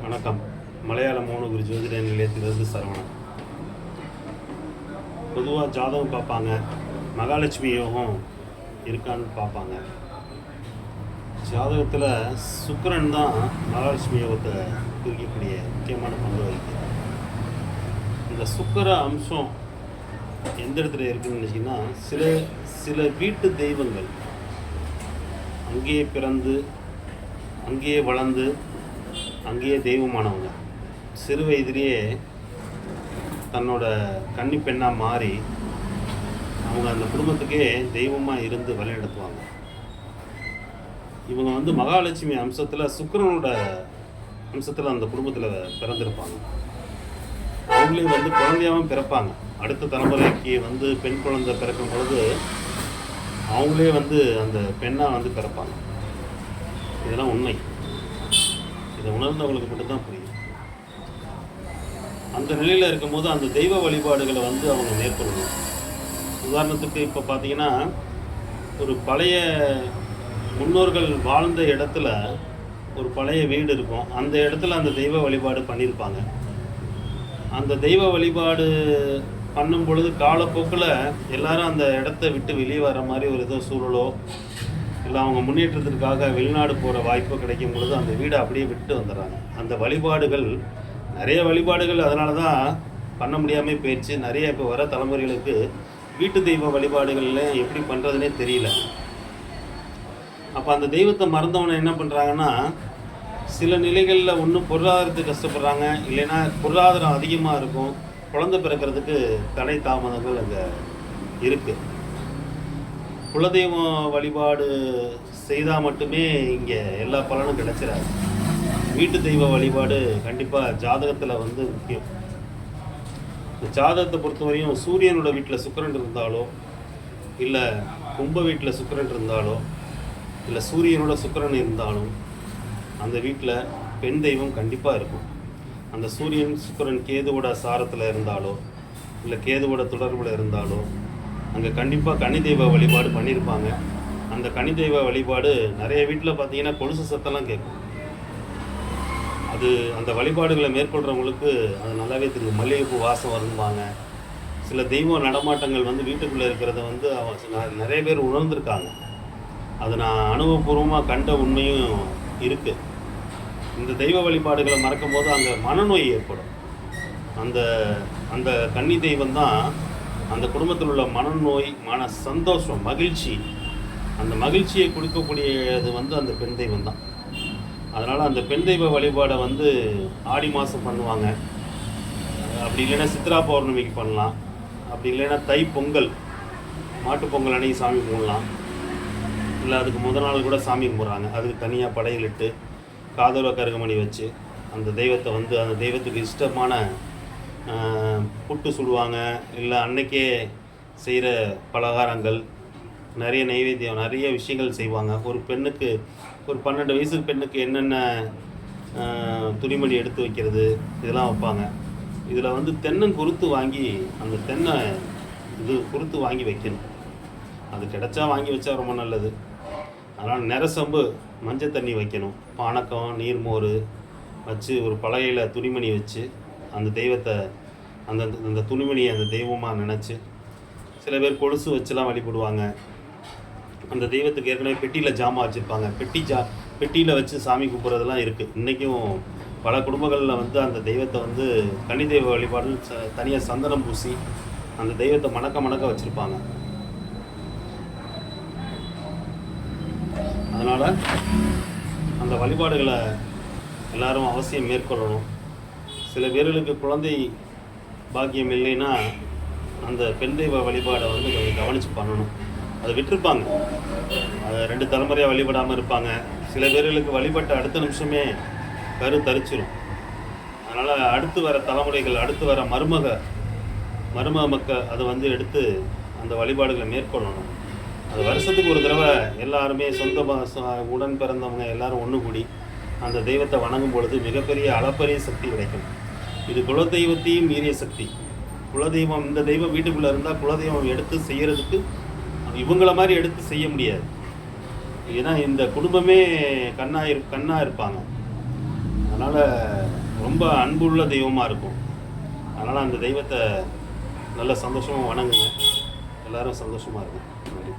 வணக்கம். மலையாள மௌனகுரு ஜோதிட நிலையத்திலிருந்து சரவணன். பொதுவாக ஜாதகம் பார்ப்பாங்க, மகாலட்சுமி யோகம் இருக்கான்னு பார்ப்பாங்க. ஜாதகத்தில் சுக்கிரன் தான் மகாலட்சுமி யோகத்தை குறிக்கக்கூடிய முக்கியமான பங்கு வகிக்குது. இந்த சுக்கிர அம்சம் எந்த இடத்துல இருக்குதுன்னு நினச்சிங்கன்னா, சில வீட்டு தெய்வங்கள் அங்கேயே பிறந்து அங்கேயே வளர்ந்து அங்கேயே தெய்வமானவங்க சிறு வயதிலேயே தன்னோட கன்னி பெண்ணாக மாறி அவங்க அந்த குடும்பத்துக்கே தெய்வமாக இருந்து வழிநடத்துவாங்க. இவங்க மகாலட்சுமி அம்சத்தில் சுக்கிரனோட அம்சத்தில் அந்த குடும்பத்தில் பிறந்திருப்பாங்க. அவங்களே குழந்தையாகவும் பிறப்பாங்க. அடுத்த தலைமுறைக்கு பெண் குழந்தை பிறக்கும் பொழுது அவங்களே அந்த பெண்ணாக பிறப்பாங்க. இதெல்லாம் உண்மை. இதை உணர்ந்தவங்களுக்கு மட்டும்தான் புரியும். அந்த நிலையில் இருக்கும்போது அந்த தெய்வ வழிபாடுகளை அவங்க மேற்கொள்ளணும். உதாரணத்துக்கு இப்போ பார்த்தீங்கன்னா, ஒரு பழைய முன்னோர்கள் வாழ்ந்த இடத்துல ஒரு பழைய வீடு இருக்கும். அந்த இடத்துல அந்த தெய்வ வழிபாடு பண்ணியிருப்பாங்க. அந்த தெய்வ வழிபாடு பண்ணும் பொழுது காலப்போக்கில் எல்லாரும் அந்த இடத்த விட்டு வெளியே வர மாதிரி ஒரு ஏதோ சூழலோ இல்லை அவங்க முன்னேற்றத்திற்காக வெளிநாடு போகிற வாய்ப்பு கிடைக்கும் பொழுது அந்த வீடை அப்படியே விட்டு வந்துடுறாங்க. அந்த வழிபாடுகள் நிறைய வழிபாடுகள் அதனால தான் பண்ண முடியாமல் போயிடுச்சு. நிறைய இப்போ வர தலைமுறைகளுக்கு வீட்டு தெய்வ வழிபாடுகளில் எப்படி பண்ணுறதுனே தெரியல. அப்போ அந்த தெய்வத்தை மறந்தவனை என்ன பண்ணுறாங்கன்னா, சில நிலைகளில் ஒன்று பொருளாதாரத்துக்கு கஷ்டப்படுறாங்க, இல்லைன்னா பொருளாதாரம் அதிகமாக இருக்கும், குழந்தை பிறக்கிறதுக்கு தடை தாமதங்கள் அங்கே இருக்குது. குலதெய்வம் வழிபாடு செய்தால் மட்டுமே இங்கே எல்லா பலனும் கிடைச்சிடாது. வீட்டு தெய்வ வழிபாடு கண்டிப்பாக ஜாதகத்தில் முக்கியம். இந்த ஜாதகத்தை பொறுத்தவரையும் சூரியனோட வீட்டில் சுக்கிரன் இருந்தாலோ, இல்லை கும்ப வீட்டில் சுக்கிரன் இருந்தாலோ, இல்லை சூரியனோட சுக்கிரன் இருந்தாலும் அந்த வீட்டில் பெண் தெய்வம் கண்டிப்பாக இருக்கும். அந்த சூரியன் சுக்கிரன் கேதுவோட சாரத்தில் இருந்தாலோ, இல்லை கேதுவோட தொடர்பில் இருந்தாலோ அங்கே கண்டிப்பாக கன்னி தெய்வ வழிபாடு பண்ணியிருப்பாங்க. அந்த கன்னி தெய்வ வழிபாடு நிறைய வீட்டில் பார்த்தீங்கன்னா கொலுசு சத்தம்லாம் கேட்கும். அது அந்த வழிபாடுகளை மேற்கொள்கிறவங்களுக்கு அது நல்லாவே தெரியும். மல்லிகைப்பூ வாசம் வரும்பாங்க. சில தெய்வ நடமாட்டங்கள் வீட்டுக்குள்ளே இருக்கிறத நிறைய பேர் உணர்ந்திருக்காங்க. அது நான் அனுபவபூர்வமாக கண்ட உண்மையும் இருக்குது. இந்த தெய்வ வழிபாடுகளை மறக்கும் போது அங்கே மனநோய் ஏற்படும். அந்த அந்த கன்னி தெய்வம் தான் அந்த குடும்பத்தில் உள்ள மனநோய், மன சந்தோஷம், மகிழ்ச்சி, அந்த மகிழ்ச்சியை கொடுக்கக்கூடியது அந்த பெண் தெய்வம் தான். அதனால் அந்த பெண் தெய்வ வழிபாடை ஆடி மாதம் பண்ணுவாங்க. அப்படி இல்லைன்னா சித்ரா பௌர்ணமிக்கு பண்ணலாம். அப்படி இல்லைன்னா தை பொங்கல், மாட்டுப்பொங்கல் அன்னைக்கு சாமி கும்பிடலாம். இல்லை அதுக்கு முதல் நாள் கூட சாமி கும்பிட்றாங்க. அதுக்கு தனியாக படையலிட்டு காதோல கருகமணி வச்சு அந்த தெய்வத்தை அந்த தெய்வத்துக்கு இஷ்டமான புட்டு சுடுவாங்க. இல்லை அன்னைக்கே செய்கிற பலகாரங்கள், நிறைய நைவேத்தியம், நிறைய விஷயங்கள் செய்வாங்க. ஒரு பெண்ணுக்கு, ஒரு 12 வயசு பெண்ணுக்கு என்னென்ன துணிமணி எடுத்து வைக்கிறது இதெல்லாம் வைப்பாங்க. இதில் தென்னங்குருத்து வாங்கி அந்த தென்னை குருத்து வாங்கி வைக்கணும். அது கிடைச்சா வாங்கி வச்சா ரொம்ப நல்லது. அதனால் நிறசம்பு மஞ்சள் தண்ணி வைக்கணும். பானக்கம், நீர்மோர் வச்சு ஒரு பலகையில் துணிமணி வச்சு அந்த தெய்வத்தை அந்த துணிமணியை அந்த தெய்வமாக நினச்சி, சில பேர் கொலுசு வச்சுலாம் வழிபடுவாங்க. அந்த தெய்வத்துக்கு ஏற்கனவே பெட்டியில் ஜாமான் வச்சுருப்பாங்க. பெட்டியில் வச்சு சாமி கும்பிட்றதெல்லாம் இருக்குது. இன்றைக்கும் பல குடும்பங்களில் அந்த தெய்வத்தை கன்னி தெய்வ வழிபாடு தனியாக சந்தனம் பூசி அந்த தெய்வத்தை மணக்க வச்சுருப்பாங்க. அதனால் அந்த வழிபாடுகளை எல்லாரும் அவசியம் மேற்கொள்ளணும். சில பேர்களுக்கு குழந்தை பாக்கியம் இல்லைன்னா அந்த பெண் தெய்வ வழிபாடை கொஞ்சம் கவனித்து பண்ணணும். அதை விட்டுருப்பாங்க. அதை 2 தலைமுறையாக வழிபடாமல் இருப்பாங்க. சில பேர்களுக்கு வழிபட்ட அடுத்த நிமிஷமே கரு தரிச்சிடும். அதனால் அடுத்து வர தலைமுறைகள், அடுத்து வர மருமக மக்கள் அதை எடுத்து அந்த வழிபாடுகளை மேற்கொள்ளணும். அது வருஷத்துக்கு ஒரு தடவை எல்லாருமே உடன் பிறந்தவங்க எல்லாரும் ஒன்று கூடி அந்த தெய்வத்தை வணங்கும் பொழுது மிகப்பெரிய அளப்பரிய சக்தி கிடைக்கும். இது குலதெய்வத்தையும் மீறிய சக்தி. குலதெய்வம், இந்த தெய்வம் வீட்டுக்குள்ளே இருந்தால் குலதெய்வம் எடுத்து செய்கிறதுக்கு இவங்கள மாதிரி எடுத்து செய்ய முடியாது. ஏன்னா இந்த குடும்பமே கண்ணா இருப்பாங்க. அதனால் ரொம்ப அன்புள்ள தெய்வமாக இருக்கும். அதனால் அந்த தெய்வத்தை நல்ல சந்தோஷமாக வணங்குங்க. எல்லோரும் சந்தோஷமாக இருக்கும். நன்றி.